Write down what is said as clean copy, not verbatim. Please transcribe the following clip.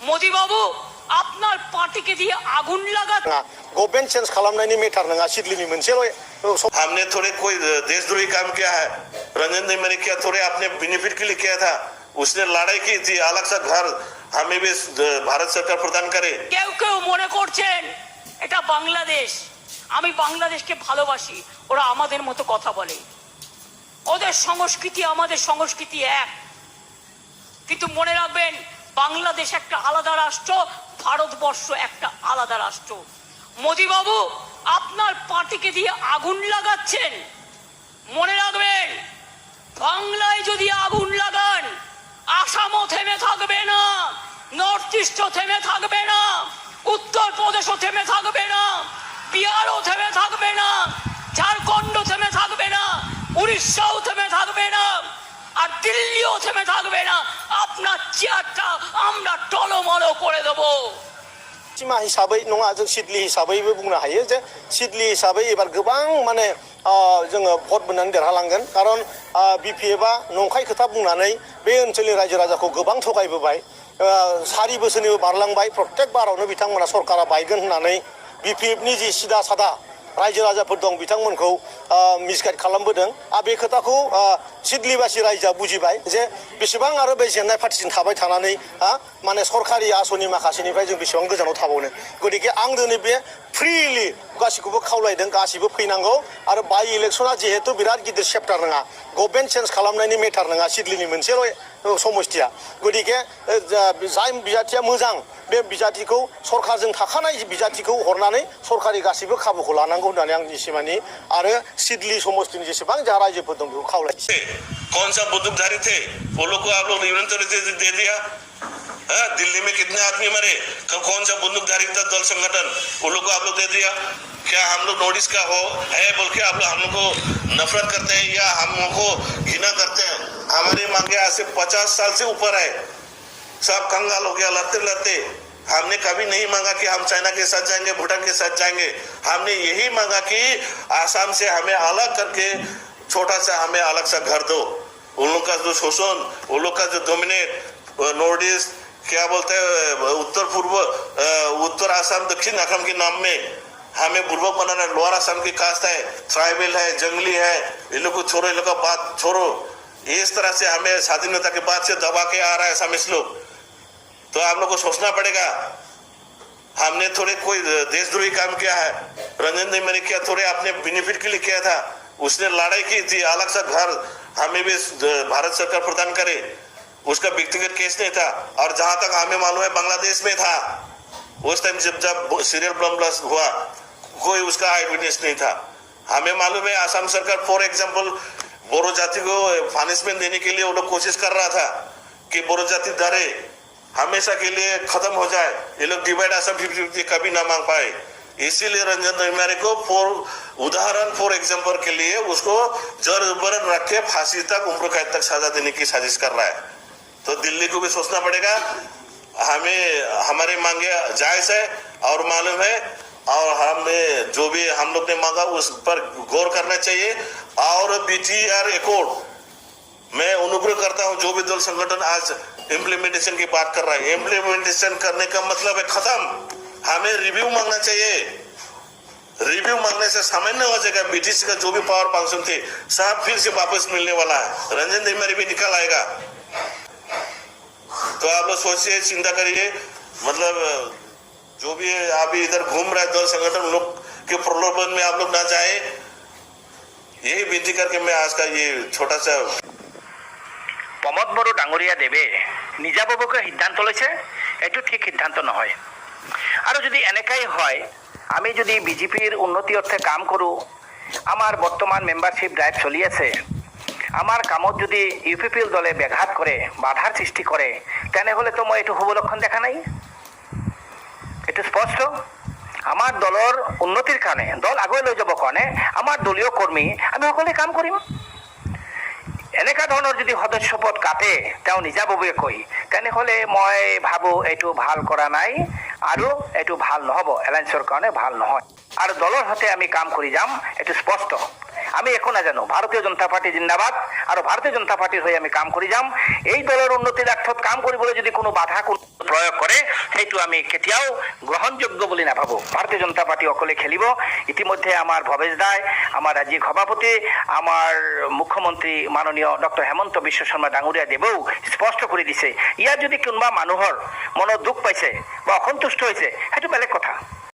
मोदी बाबू আপনার পার্টিকে দিয়ে আগুন লাগাচ্ছে गवर्नमेंट चेंज खालामनायनि मेटार नङा सिडलीनि मोनसेल' हमने थोड़े कोई देशद्रोही काम किया है। रंजन ने मैंने किया थोड़े अपने बेनिफिट के लिए किया था। उसने लड़ाई की थी अलग सा घर हमें भी भारत सरकार प्रदान करे। কেউ কেউ মনে করছেন এটা বাংলাদেশ, আমি বাংলাদেশকে ভালোবাসি, ওরা আমাদের মতো কথা বলে, ওদের সংস্কৃতি আমাদের সংস্কৃতি এক। কিন্তু মনে রাখবেন বাংলাদেশ একটা আলাদা রাষ্ট্র, ভারতবর্ষ একটা আলাদা রাষ্ট্র। মোদি বাবু আপনার পার্টিকে দিয়ে আগুন লাগাচ্ছেন, মনে রাখবেন বাংলায় যদি আগুন লাগান আসামও থেমে থাকবে না, নর্থ ইস্টও থেমে থাকবে না, উত্তরপ্রদেশও থেমে থাকবে না, বিহারও থেমে থাকবে না, ঝাড়খণ্ড থেমে থাকবে না, উড়িষ্যাও থেমে থাকবে না, আর দিল্লিও থেমে থাকবে না। আপনার চেয়ারটা আমরা টলমলো করে দেবো। सिमा हिसाबै नङा जों सिडली हिसाबैबो बुंनो हायो जे सिडली हिसाबै एबार गोबां माने जोङो भट मोननानै देरहालांगोन। कारन बिपिएफआ नंखाय खोथा बुंनानै बे ओनसोलनि रायजो राजाखौ गोबां थगायबोबाय। 4 बोसोरनिबो बारलांबाय, प्रत्येक बारावनो बिथांमोना सरकारा बायगोन होननानै बिपिएफनि जि सिदा सादा रायजो राजाफोर दं बिथांमोनखौ मिसगाइड खालामबोदों। आरो बे खोथाखौ सिडलीबासि रायजोआ बुजिबाय जे बेसेबां आरो बे जेननाय पार्टिजों थाबाय थानानै माने सरकारि आसनि माखासेनिफ्राय जों बेसेबां गोजानाव थाबावनो। गतिके आं दिनै बे फ्रिलि गासिखौबो खावलायदों, गासिबो फैनांगौ। आरो बाइ इलेक्सना जिहेतु बिराद गिदिर चेप्टार नङा, गभर्नमेन्ट चेन्ज खालामनायनि मेटार नङा, सिडलीनि मोनसेल' समस्थिया। गतिके जाय बिजाथिया मोजां बे बिजाथिखौ सरकारजों थाखानाय बिजाथिखौ हरनानै सरकारि गासिबो खाबुखौ लानांगौ होननानै आंनि सिमानि आरो सिडली समस्थिनि जेसेबां जा रायजोफोर दं बेखौ खावलायो। कौन सा बंदूकधारी थे वो लोग को आप लोग दे दिया। दिल्ली में कितने आदमी मरे, कौन सा बंदूकधारी था दल संगठन, वो लोग को आप लोग दे दिया। क्या हम लोग नोटिस का है बोल के आप लोग हम लोग को नफरत करते हैं या हम लोग को घृणा करते हैं? हमारी मांगे आज से 50 साल से ऊपर है, सब कंगाल हो गया लड़ते लड़ते। हमने कभी नहीं मांगा कि हम चाइना के साथ जाएंगे, भूटान के साथ जाएंगे। हमने यही मांगा कि आसाम से हमें अलग करके छोटा सा हमें अलग सा घर दो। उन लोग का जो शोषण, उन लोग का जो डोमिनेट नॉर्थ ईस्ट क्या बोलते हैं उत्तर आसाम दक्षिण असम के नाम में हमें बुर्बक बनाना। लोअर आसाम की कास्ट है, ट्राइबल है, जंगली है, इन लोग को छोड़ो, इन लोग का बात छोड़ो। इस तरह से हमें स्वाधीनता के बाद से दबा के आ रहा है समझ लो। तो आप लोग को सोचना पड़ेगा। हमने थोड़े कोई देशद्रोही काम किया है। रंजन ने मैंने किया थोड़े अपने बेनिफिट के लिए किया था। उसने लड़ाई की थी अलग सा घर हमें भी भारत सरकार प्रदान करे। उसका व्यक्तिगत केस नहीं था। और जहां तक हमें मालूम है बांग्लादेश में था उस टाइम जब सीरियल बम ब्लास्ट हुआ, कोई उसका आई विटनेस नहीं था। हमें मालूम है आसाम सरकार फॉर एग्जाम्पल बोरो जाति को पनिशमेंट देने के लिए वो लोग कोशिश कर रहा था कि बोरो जाति डरे हमेशा के लिए खत्म हो जाए, ये लोग डिवाइड आसाम 50-50 कभी ना मांग पाए। इसीलिए रंजन दहीमारे को उदाहरण फॉर एग्जाम्पल के लिए उसको जबरन रख के फांसी तक उम्र कैद तक सजा देने की साजिश कर रहा है। तो दिल्ली को भी सोचना पड़ेगा। हमें हमारे मांगे जायज है और मालूम है, और हमें जो भी हम लोग ने मांगा उस पर गौर करना चाहिए। और बीटीआर एकॉर्ड मैं अनुग्रह करता हूं जो भी दल संगठन आज इम्प्लीमेंटेशन की बात कर रहा है, इम्प्लीमेंटेशन करने का मतलब है खत्म। हमें रिव्यू मांगना चाहिए। रिव्यू मांगने से सामान्य हो जाएगा। ब्रिटिश का जो भी पावर फंक्शन थे सब फिर से वापस मिलने वाला है। रंजन दहीमारी भी निकल आएगा। तो आप लोग सोचिए, चिंता करिए। मतलब जो भी अभी इधर घूम रहा है दल संगठन लोग के प्रलोभन में आप लोग ना जाए, यही विनती करके मैं आज का ये छोटा सा प्रमोद बड़ो डांगरिया देवे निजाबबीके सिद्धांत लैছে एटु ठीक सिद्धांत নহয়। और যদি এনেকাই হয় আমি যদি বিজেপির উন্নতি অর্থে কাম করো, আমার বর্তমান মেম্বারশিপ ড্রাইভ চলি আছে, আমার কামত যদি ইউপিপিএল দলে ব্যাঘাত করে বাধার সৃষ্টি করে তেনেহলে তো মই এটু শুভ লক্ষণ দেখা নাই। এটু স্পষ্ট। আমার দলৰ উন্নতিৰ কাৰণে, দল আগুৱাই লৈ যাব কাৰণে আমাৰ দলীয় কৰ্মী আমি সকলোৱে কাম কৰিম। এনেকা ধৰণৰ যদি সদস্যপদ কাটে তেওঁ নিজাববীয়াকৈ, তেনেহ'লে মই ভাবোঁ এইটো ভাল কৰা নাই আৰু এইটো ভাল নহ'ব, এলায়েন্সৰ কাৰণে ভাল নহয়। আৰু দলৰ সৈতে আমি কাম কৰি যাম, এইটো স্পষ্ট। আমি একো নাজানো। ভাৰতীয় জনতা পাৰ্টি জিন্দাবাদ আৰু ভাৰতীয় জনতা পাৰ্টিৰ হৈ আমি কাম কৰি যাম। এই দলৰ উন্নতিৰ অৰ্থত কাম কৰিবলৈ যদি কোনো বাধা প্ৰয়োগ কৰে সেইটো আমি কেতিয়াও গ্ৰহণযোগ্য বুলি নাভাবোঁ। ভাৰতীয় জনতা পাৰ্টি অকলে খেলিব। ইতিমধ্যে আমাৰ ভৱেশ দাই, আমাৰ ৰাজ্যিক সভাপতি, আমাৰ মুখ্যমন্ত্ৰী মাননীয় ডক্টৰ হেমন্ত বিশ্ব শৰ্মা ডাঙৰীয়া দেৱেও স্পষ্ট কৰি দিছে। ইয়াত যদি কোনোবা মানুহৰ মনত দুখ পাইছে বা অসন্তুষ্ট হৈছে সেইটো বেলেগ কথা।